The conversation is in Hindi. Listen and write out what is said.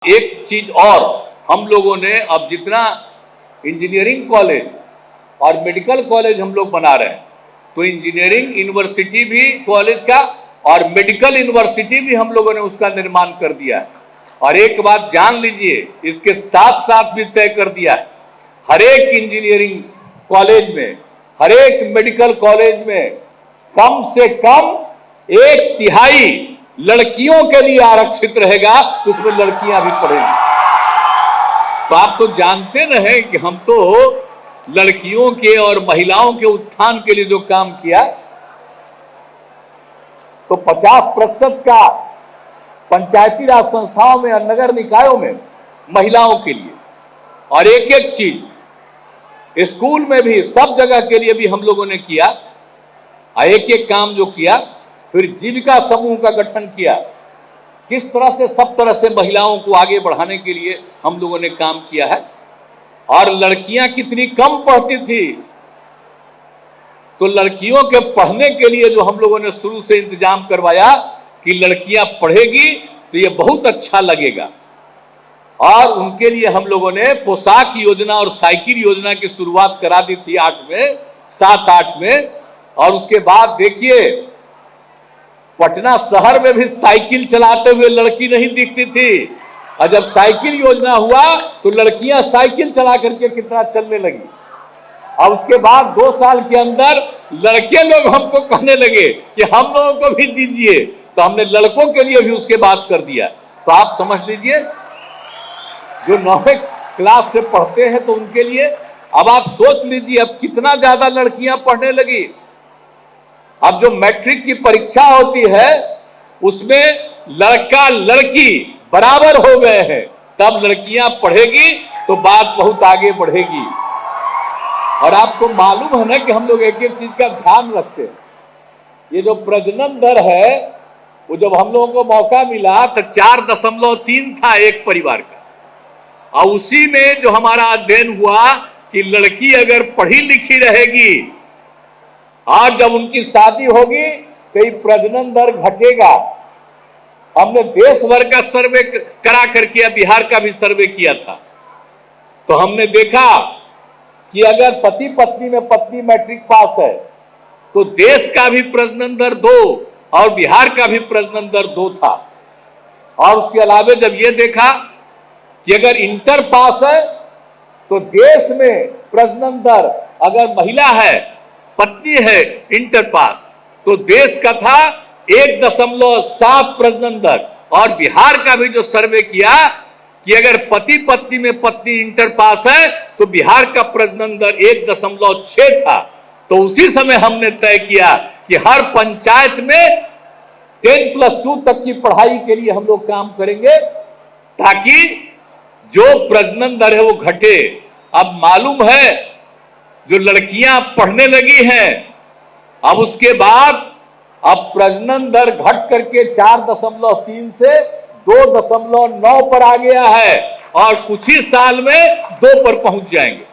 एक चीज और, हम लोगों ने अब जितना इंजीनियरिंग कॉलेज और मेडिकल कॉलेज हम लोग बना रहे हैं, तो इंजीनियरिंग यूनिवर्सिटी भी कॉलेज का और मेडिकल यूनिवर्सिटी भी हम लोगों ने उसका निर्माण कर दिया है। और एक बात जान लीजिए, इसके साथ साथ भी तय कर दिया है, हर एक इंजीनियरिंग कॉलेज में, हर एक मेडिकल कॉलेज में कम से कम 1/3 लड़कियों के लिए आरक्षित रहेगा, उसमें लड़कियां भी पढ़ेंगी। तो आप तो जानते रहे कि हम तो लड़कियों के और महिलाओं के उत्थान के लिए जो काम किया, तो 50% का पंचायती राज संस्थाओं में और नगर निकायों में महिलाओं के लिए, और एक एक चीज स्कूल में भी, सब जगह के लिए भी हम लोगों ने किया, और एक एक काम जो किया। फिर जीविका समूह का गठन किया, किस तरह से सब तरह से महिलाओं को आगे बढ़ाने के लिए हम लोगों ने काम किया है। और लड़कियां कितनी कम पढ़ती थी, तो लड़कियों के पढ़ने के लिए जो हम लोगों ने शुरू से इंतजाम करवाया कि लड़कियां पढ़ेगी तो ये बहुत अच्छा लगेगा। और उनके लिए हम लोगों ने पोशाक योजना और साइकिल योजना की शुरुआत करा दी थी 7-8 में। और उसके बाद देखिए, पटना शहर में भी साइकिल चलाते हुए लड़की नहीं दिखती थी, और जब साइकिल योजना हुआ तो लड़कियां साइकिल चला करके कितना चलने लगी। और उसके बाद 2 साल के अंदर लड़के लोग हमको कहने लगे कि हम लोगों को भी दीजिए, तो हमने लड़कों के लिए भी उसके बाद कर दिया। तो आप समझ लीजिए, जो 9वीं क्लास से पढ़ते हैं तो उनके लिए, अब आप सोच लीजिए अब कितना ज्यादा लड़कियां पढ़ने लगी। अब जो मैट्रिक की परीक्षा होती है उसमें लड़का लड़की बराबर हो गए हैं, तब लड़कियां पढ़ेगी तो बात बहुत आगे बढ़ेगी। और आपको मालूम है ना कि हम लोग एक एक चीज का ध्यान रखते हैं। ये जो प्रजनन दर है, वो जब हम लोगों को मौका मिला तो 4.3 था एक परिवार का, और उसी में जो हमारा अध्ययन हुआ कि लड़की अगर पढ़ी लिखी रहेगी और जब उनकी शादी होगी तो ये प्रजनन दर घटेगा। हमने देश भर का सर्वे करा करके बिहार का भी सर्वे किया था, तो हमने देखा कि अगर पति पत्नी में पत्नी मैट्रिक पास है तो देश का भी प्रजनन दर 2 और बिहार का भी प्रजनन दर 2 था। और उसके अलावा जब ये देखा कि अगर इंटर पास है तो देश में प्रजनन दर, अगर महिला है, पत्नी है इंटर पास, तो देश का था 1.7 प्रजनन दर। और बिहार का भी जो सर्वे किया कि अगर पति पत्नी में पत्नी इंटर पास है तो बिहार का प्रजनन दर 1.6 था। तो उसी समय हमने तय किया कि हर पंचायत में 10+2 तक की पढ़ाई के लिए हम लोग काम करेंगे, ताकि जो प्रजनन दर है वो घटे। अब मालूम है, जो लड़कियां पढ़ने लगी हैं, अब उसके बाद अब प्रजनन दर घट करके 4.3 से 2.9 पर आ गया है, और कुछ ही साल में 2 पर पहुंच जाएंगे।